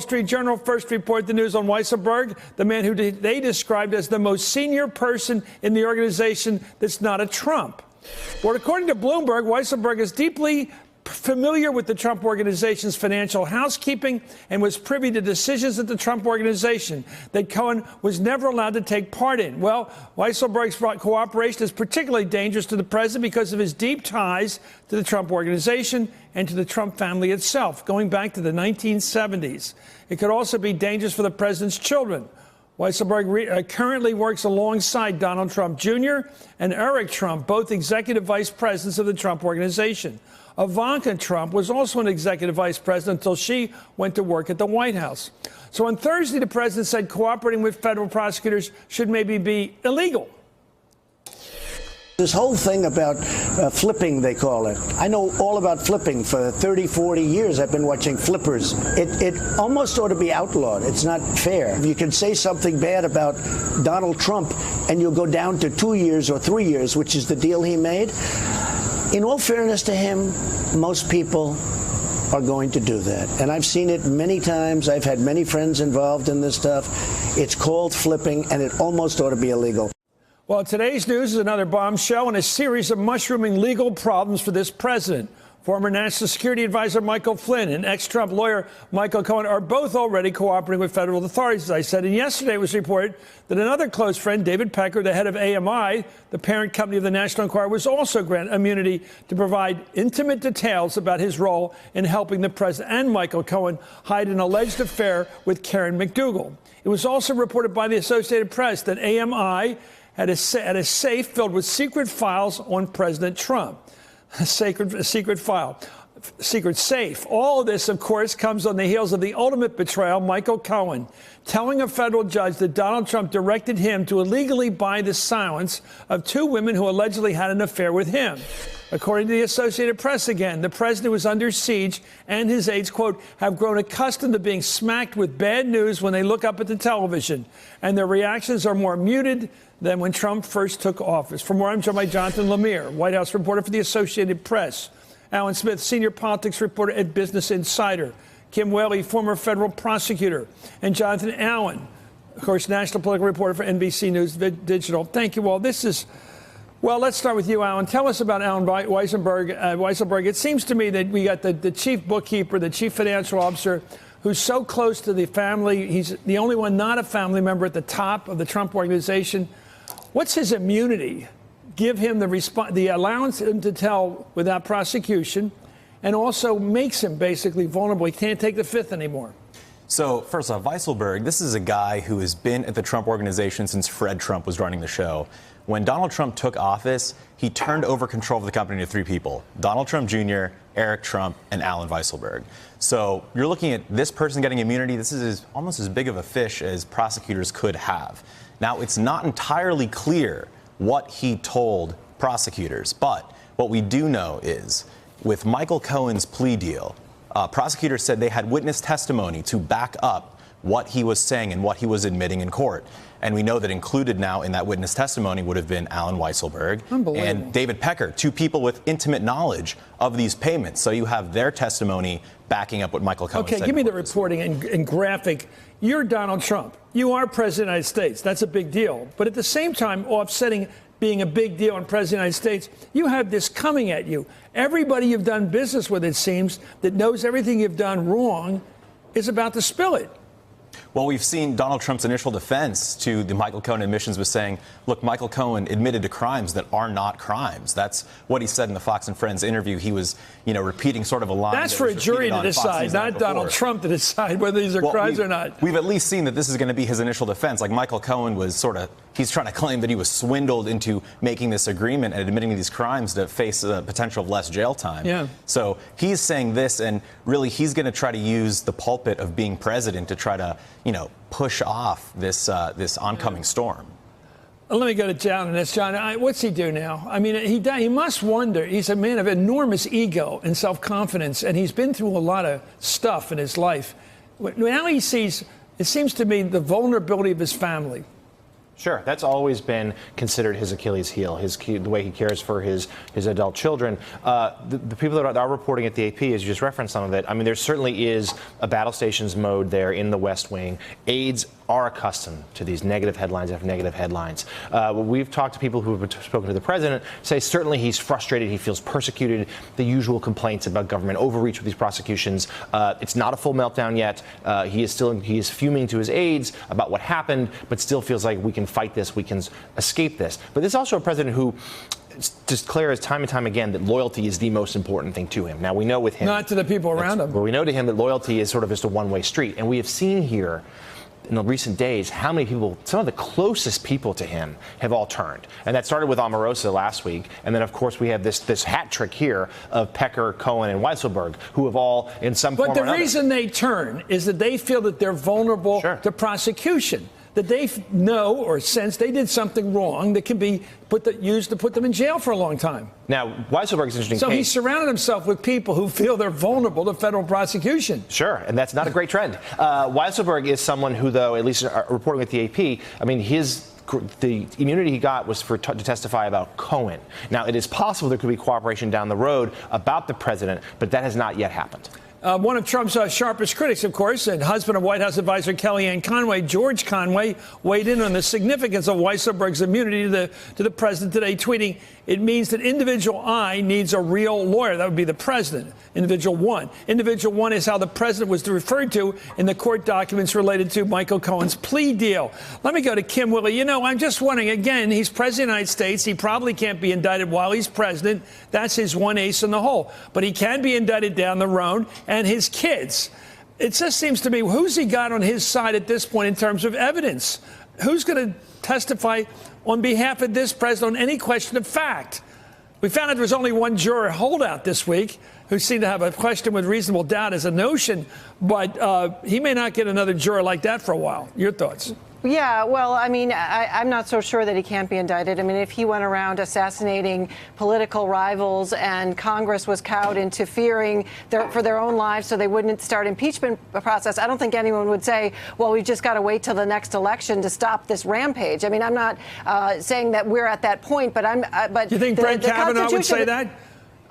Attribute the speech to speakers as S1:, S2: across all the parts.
S1: Street Journal first reported the news on Weisselberg, the man who they described as the most senior person in the organization that's not a Trump. Well, according to Bloomberg, Weisselberg is deeply familiar with the Trump Organization's financial housekeeping and was privy to decisions at the Trump Organization that Cohen was never allowed to take part in. Well, Weisselberg's cooperation is particularly dangerous to the president because of his deep ties to the Trump Organization and to the Trump family itself, going back to the 1970s. It could also be dangerous for the president's children. Weisselberg currently works alongside Donald Trump Jr. and Eric Trump, both executive vice presidents of the Trump Organization. Ivanka Trump was also an executive vice president until she went to work at the White House. So on Thursday, the president said cooperating with federal prosecutors should maybe be illegal.
S2: This whole thing about flipping, they call it. I know all about flipping. For 30, 40 years, I've been watching flippers. It almost ought to be outlawed. It's not fair. You can say something bad about Donald Trump, and you'll go down to 2 years or 3 years, which is the deal he made. In all fairness to him, most people are going to do that. And I've seen it many times. I've had many friends involved in this stuff. It's called flipping, and it almost ought to be illegal.
S1: Well, today's news is another bombshell in a series of mushrooming legal problems for this president. Former National Security Advisor Michael Flynn and ex-Trump lawyer Michael Cohen are both already cooperating with federal authorities, as I said. And yesterday it was reported that another close friend, David Pecker, the head of AMI, the parent company of the National Enquirer, was also granted immunity to provide intimate details about his role in helping the president and Michael Cohen hide an alleged affair with Karen McDougal. It was also reported by the Associated Press that AMI had a safe filled with secret files on President Trump. A secret file, secret safe. All of this, of course, comes on the heels of the ultimate betrayal, Michael Cohen telling a federal judge that Donald Trump directed him to illegally buy the silence of two women who allegedly had an affair with him. According to the Associated Press again, the president was under siege and his aides, quote, have grown accustomed to being smacked with bad news when they look up at the television, and their reactions are more muted than when Trump first took office. For more, I'm joined by Jonathan Lemire, White House reporter for the Associated Press, Alan Smith, senior politics reporter at Business Insider, Kim Whaley, former federal prosecutor, and Jonathan Allen, of course, national political reporter for NBC News Digital. Thank you all. Well, let's start with you, Alan. Tell us about Alan Weisselberg. It seems to me that we got the chief bookkeeper, the chief financial officer, who's so close to the family. He's the only one not a family member at the top of the Trump Organization. What's his immunity? Give him the allowance to tell without prosecution, and also makes him basically vulnerable. He can't take the fifth anymore.
S3: So, first off, Weisselberg, this is a guy who has been at the Trump Organization since Fred Trump was running the show. When Donald Trump took office, he turned over control of the company to three people: Donald Trump Jr., Eric Trump, and Alan Weisselberg. So you're looking at this person getting immunity. This is almost as big of a fish as prosecutors could have. Now, it's not entirely clear what he told prosecutors, but what we do know is with Michael Cohen's plea deal, prosecutors said they had witness testimony to back up what he was saying and what he was admitting in court. And we know that included now in that witness testimony would have been Alan Weisselberg and David Pecker, two people with intimate knowledge of these payments. So you have their testimony backing up what Michael Cohen said.
S1: Okay, give me the reporting and graphic. You're Donald Trump. You are President of the United States. That's a big deal. But at the same time, offsetting being a big deal in President of the United States, you have this coming at you. Everybody you've done business with, it seems, that knows everything you've done wrong is about to spill it.
S3: Well, we've seen Donald Trump's initial defense to the Michael Cohen admissions was saying, look, Michael Cohen admitted to crimes that are not crimes. That's what he said in the Fox and Friends interview. He was, repeating sort of a line.
S1: That's for a jury to decide, not Donald Trump to decide whether these are crimes or not.
S3: We've at least seen that this is going to be his initial defense. Like Michael Cohen was he's trying to claim that he was swindled into making this agreement and admitting to these crimes to face the potential of less jail time.
S1: Yeah.
S3: So he's saying this, and really he's going to try to use the pulpit of being president to try to, push off this oncoming storm.
S1: Let me go to John on this. John, what's he do now? I mean, he must wonder. He's a man of enormous ego and self-confidence, and he's been through a lot of stuff in his life. Now he sees, it seems to me, the vulnerability of his family.
S4: Sure, that's always been considered his Achilles heel, the way he cares for his adult children. The people that are reporting at the AP, as you just referenced some of it, I mean, there certainly is a battle stations mode there in the West Wing. Aides are accustomed to these negative headlines after negative headlines. We've talked to people who have spoken to the president, say certainly he's frustrated, he feels persecuted, the usual complaints about government overreach with these prosecutions. It's not a full meltdown yet. He is fuming to his aides about what happened, but still feels like we can fight this, we can escape this. But this is also a president who declares time and time again that loyalty is the most important thing to him. Now, we know with him...
S1: Not to the people around him.
S4: Well, we know to him that loyalty is sort of just a one-way street. And we have seen here in the recent days how many people, some of the closest people to him, have all turned. And that started with Omarosa last week. And then, of course, we have this hat trick here of Pecker, Cohen, and Weisselberg, who have all, in some form or another...
S1: But the reason they turn is that they feel that they're vulnerable to prosecution, that they know or sense they did something wrong that can be used to put them in jail for a long time.
S4: Now, Weisselberg's an interesting
S1: case. So he surrounded himself with people who feel they're vulnerable to federal prosecution.
S4: Sure, and that's not a great trend. Weisselberg is someone who, though, at least reporting with the AP, I mean, the immunity he got was to testify about Cohen. Now, it is possible there could be cooperation down the road about the president, but that has not yet happened.
S1: One of Trump's sharpest critics, of course, and husband of White House advisor Kellyanne Conway, George Conway, weighed in on the significance of Weisselberg's immunity to the president today, tweeting, "It means that individual I needs a real lawyer." That would be the president. Individual one. Individual one is how the president was referred to in the court documents related to Michael Cohen's plea deal. Let me go to Kim Willie. You know, I'm just wondering, again, he's president of the United States. He probably can't be indicted while he's president. That's his one ace in the hole. But he can be indicted down the road. And his kids. It just seems to me, who's he got on his side at this point in terms of evidence? Who's going to testify on behalf of this president on any question of fact? We found out there was only one juror holdout this week who seemed to have a question with reasonable doubt as a notion, but he may not get another juror like that for a while. Your thoughts?
S5: Yeah, well, I mean, I'm not so sure that he can't be indicted. I mean, if he went around assassinating political rivals and Congress was cowed into fearing for their own lives so they wouldn't start impeachment process, I don't think anyone would say, well, we've just got to wait till the next election to stop this rampage. I mean, I'm not saying that we're at that point, but
S1: Do you think Brett Kavanaugh would say that?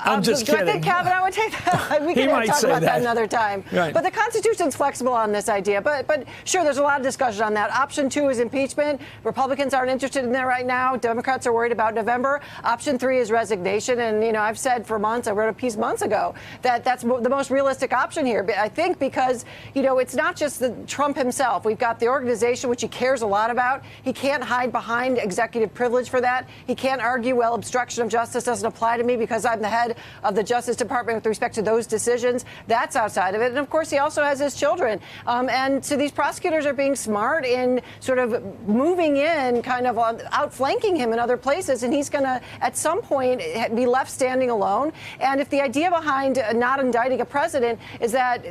S1: I'm just kidding.
S5: Do I think Kavanaugh would take that? We can talk about that another time.
S1: Right.
S5: But the Constitution's flexible on this idea. But sure, there's a lot of discussion on that. Option 2 is impeachment. Republicans aren't interested in that right now. Democrats are worried about November. Option 3 is resignation. And, you know, I've said for months, I wrote a piece months ago, that that's the most realistic option here. I think because, you know, it's not just Trump himself. We've got the organization, which he cares a lot about. He can't hide behind executive privilege for that. He can't argue, well, obstruction of justice doesn't apply to me because I'm the head of the Justice Department with respect to those decisions. That's outside of it. And of course, he also has his children. And so these prosecutors are being smart in sort of moving in, kind of outflanking him in other places. And he's going to, at some point, be left standing alone. And if the idea behind not indicting a president is that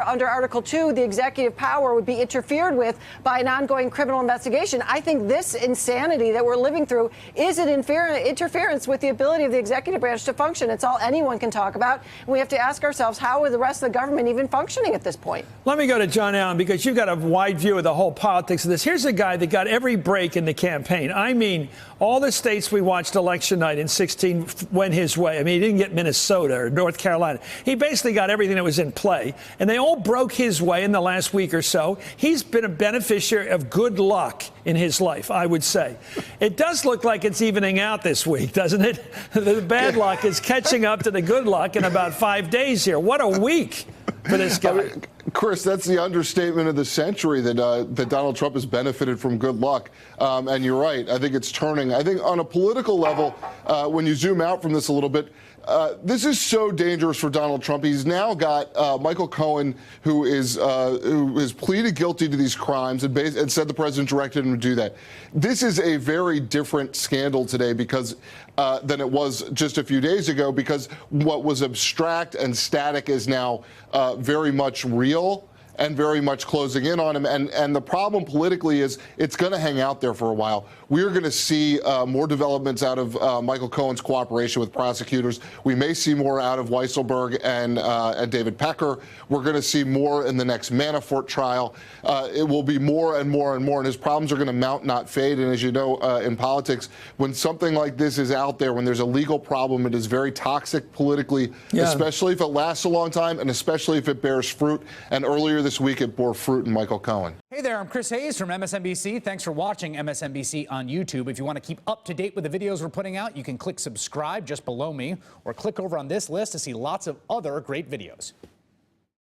S5: under Article 2, the executive power would be interfered with by an ongoing criminal investigation, I think this insanity that we're living through is an interference with the ability of the executive branch to function. It's all anyone can talk about. And we have to ask ourselves, how are the rest of the government even functioning at this point?
S1: Let me go to John Allen, because you've got a wide view of the whole politics of this. Here's a guy that got every break in the campaign. I mean, all the states we watched election night in 2016 went his way. I mean, he didn't get Minnesota or North Carolina. He basically got everything that was in play, and they all broke his way in the last week or so. He's been a beneficiary of good luck in his life, I would say. It does look like it's evening out this week, doesn't it? The bad luck is catching up to the good luck in about 5 days here. What a week for this guy.
S6: I mean, Chris, that's the understatement of the century, that Donald Trump has benefited from good luck. And you're right. I think it's turning. I think on a political level, when you zoom out from this a little bit, this is so dangerous for Donald Trump. He's now got Michael Cohen, who has pleaded guilty to these crimes and said the president directed him to do that. This is a very different scandal today because than it was just a few days ago, because what was abstract and static is now very much real. and very much closing in on him. And the problem politically is it's going to hang out there for a while. We're going to see more developments out of Michael Cohen's cooperation with prosecutors. We may see more out of Weisselberg and David Pecker. We're going to see more in the next Manafort trial. It will be more and more and more, and his problems are going to mount, not fade. And as you know, in politics, when something like this is out there, when there's a legal problem, it is very toxic politically, especially if it lasts a long time and especially if it bears fruit. And earlier this week, it bore fruit in Michael Cohen.
S7: Hey there, I'm Chris Hayes from MSNBC. Thanks for watching MSNBC on YouTube. If you want to keep up to date with the videos we're putting out, you can click subscribe just below me or click over on this list to see lots of other great videos.